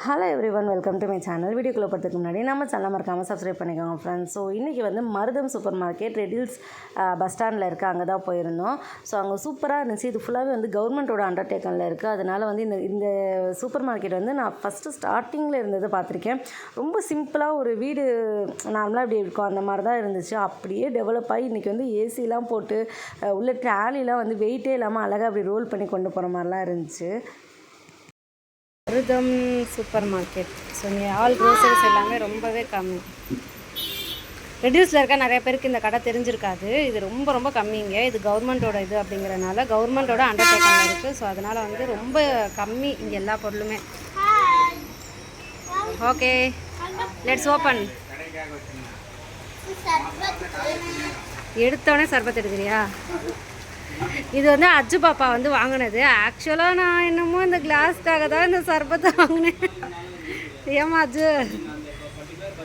Hello everyone, welcome to my channel. வீடியோக்குள்ளே போகிறதுக்கு முன்னாடி நம்ம சேனல் மறக்காமல் சப்ஸ்கிரைப் பண்ணிக்கோங்க ஃப்ரெண்ட்ஸ். ஸோ இன்றைக்கி வந்து மருதம் சூப்பர் மார்க்கெட் ரெடில்ஸ் பஸ் ஸ்டாண்டில் இருக்குது. அங்கே தான் போயிருந்தோம். ஸோ அங்கே சூப்பராக இருந்துச்சு. இது ஃபுல்லாகவே வந்து கவர்மெண்ட்டோட அண்டர்டேக்கனில் இருக்குது. அதனால் வந்து இந்த சூப்பர் மார்க்கெட் வந்து நான் ஃபஸ்ட்டு ஸ்டார்டிங்கில் இருந்தது பார்த்துருக்கேன். ரொம்ப சிம்பிளாக ஒரு வீடு நார்மலாக இப்படி இருக்கும் அந்த மாதிரி தான் இருந்துச்சு. அப்படியே டெவலப் ஆகி இன்றைக்கி வந்து ஏசிலாம் போட்டு உள்ள ட்ராலிலாம் வந்து வெயிட்டே இல்லாமல் அழகாக அப்படி ரோல் பண்ணி கொண்டு போகிற மாதிரிலாம் இருந்துச்சு. மருதம் சூப்பர் மார்க்கெட். ஸோ இங்கே ஆல் க்ரோசரிஸ் எல்லாமே ரொம்பவே கம்மி. ரெடியூஸில் இருக்க நிறைய பேருக்கு இந்த கடை தெரிஞ்சிருக்காது. இது ரொம்ப ரொம்ப கம்மிங்க. இது கவர்மெண்ட்டோட இது அப்படிங்கிறனால கவர்மெண்ட்டோட அண்டர்டேக்கிங் இருக்குது. ஸோ அதனால் வந்து ரொம்ப கம்மி இங்கே எல்லா பொருளுமே. Okay, let's open. எடுத்தோடனே சர்பத் எடுக்கிறியா? இது வந்து அஜு பாப்பா வந்து வாங்கினது. ஆக்சுவலாக நான் என்னமோ இந்த கிளாஸ்க்காக தான் இந்த சர்பத்தை வாங்கினேன். ஏமா அஜு?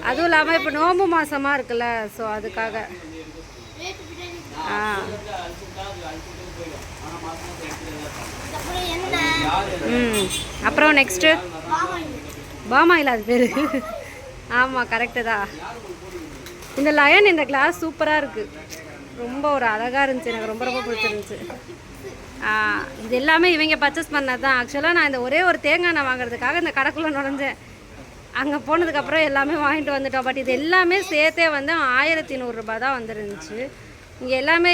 அதுவும் இல்லாமல் இப்போ நோம்பு மாதமாக இருக்குல்ல, ஸோ அதுக்காக. அப்புறம் நெக்ஸ்ட்டு பாமாயில் அது பேர். ஆமாம், கரெக்டு தான். இந்த லயன் இந்த கிளாஸ் சூப்பராக இருக்குது. ரொம்ப ஒரு அழகாக இருந்துச்சு. எனக்கு ரொம்ப ரொம்ப பிடிச்சிருந்துச்சு. இது எல்லாமே இவங்க பர்ச்சேஸ் பண்ணது தான். ஆக்சுவலாக நான் இந்த ஒரே ஒரு தேங்காய் எண்ணெய் வாங்குறதுக்காக இந்த கடைக்குள்ளே நுழைஞ்சேன். அங்கே போனதுக்கப்புறம் எல்லாமே வாங்கிட்டு வந்துட்டோம். பட் இது எல்லாமே சேர்த்தே வந்து 1100 ரூபாய் தான் வந்துருந்துச்சு. இங்கே எல்லாமே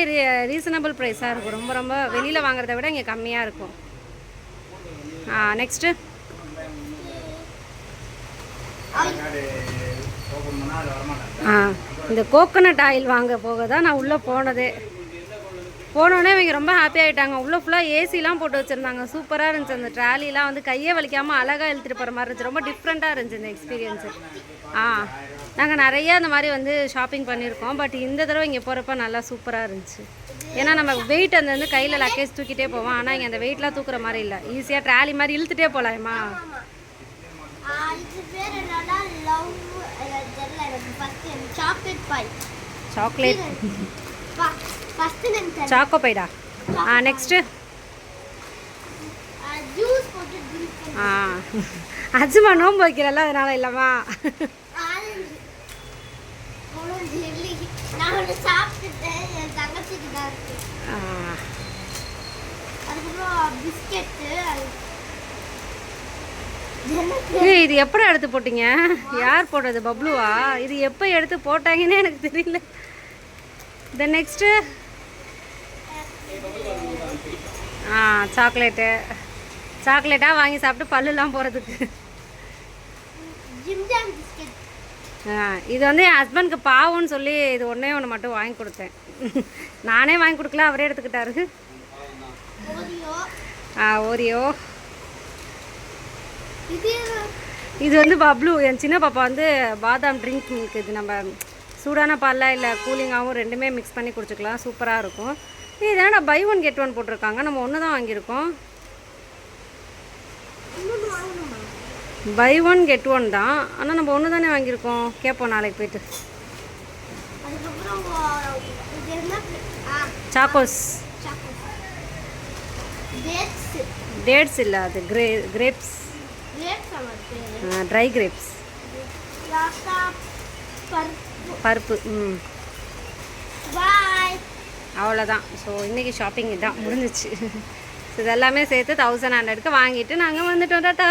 ரீசனபிள் ப்ரைஸாக இருக்கும். ரொம்ப ரொம்ப வெளியில் வாங்குறத விட இங்கே கம்மியாக இருக்கும். நெக்ஸ்ட்டு இந்த கோகோனட் ஆயில் வாங்க போக தான் நான் உள்ளே போனதே. போனோடனே இவங்க ரொம்ப ஹாப்பி ஆகிட்டாங்க. உள்ளே ஃபுல்லாக ஏசிலாம் போட்டு வச்சுருந்தாங்க. சூப்பராக இருந்துச்சு. அந்த ட்ராலிலாம் வந்து கையே வலிக்காமல் அழகாக இழுத்துட்டு போகிற மாதிரி இருந்துச்சு. ரொம்ப டிஃப்ரெண்ட்டாக இருந்துச்சு இந்த எக்ஸ்பீரியன்ஸு. நாங்கள் நிறையா அந்த மாதிரி வந்து ஷாப்பிங் பண்ணியிருக்கோம். பட் இந்த தடவை இங்கே போகிறப்ப நல்லா சூப்பராக இருந்துச்சு. ஏன்னா நம்ம வெயிட் அந்த வந்து கையில் லக்கேஜ் தூக்கிட்டே போவோம். ஆனால் இங்கே அந்த வெயிட்லாம் தூக்குற மாதிரி இல்லை. ஈஸியாக ட்ராலி மாதிரி இழுத்துட்டே போகலாமா? சாக்லேட் சாக்கோ பைடா. நெக்ஸ்ட்டு அஜுமா நோம்பு வைக்கிறல்ல, அதனால இல்லைம்மா. இது எப்போ எடுத்து போட்டீங்க? யார் போட்டது? பப்ளுவா? இது எப்போ எடுத்து போட்டாங்கன்னே எனக்கு தெரியல. இந்த நெக்ஸ்ட்டு சாக்லேட்டாக வாங்கி சாப்பிட்டு பல்லுலாம் போகிறதுக்கு. இது வந்து என் ஹஸ்பண்டுக்கு பாவம்னு சொல்லி இது ஒன்று மட்டும் வாங்கி கொடுத்தேன். நானே வாங்கி கொடுக்கல, அவரே எடுத்துக்கிட்டாரு. ஓரியோ. இது வந்து பப்ளு. என் சின்ன பாப்பா வந்து பாதாம் ட்ரிங்க் மில்க். இது நம்ம சூடான பாலில் இல்லை கூலிங்காகவும் ரெண்டுமே மிக்ஸ் பண்ணி குடிச்சிக்கலாம். சூப்பராக இருக்கும். இதனால் பை ஒன் கெட் ஒன் போட்டிருக்காங்க. நம்ம ஒன்று தான் வாங்கியிருக்கோம். பை ஒன் கெட் ஒன் தான், ஆனால் நம்ம ஒன்று தானே வாங்கியிருக்கோம். கேட்போம் நாளைக்கு போய்ட்டு. சாக்கோஸ். டேட்ஸ் இல்லை, அது கிரேப்ஸ், ட்ரை கிரேப்ஸ், பருப்பு. அவ்வளோதான். ஸோ இன்றைக்கி ஷாப்பிங் இதான் முடிஞ்சிச்சு. ஸோ இதெல்லாமே சேர்த்து 1100க்கு வாங்கிட்டு நாங்கள் வந்துட்டோம். டாட்டா.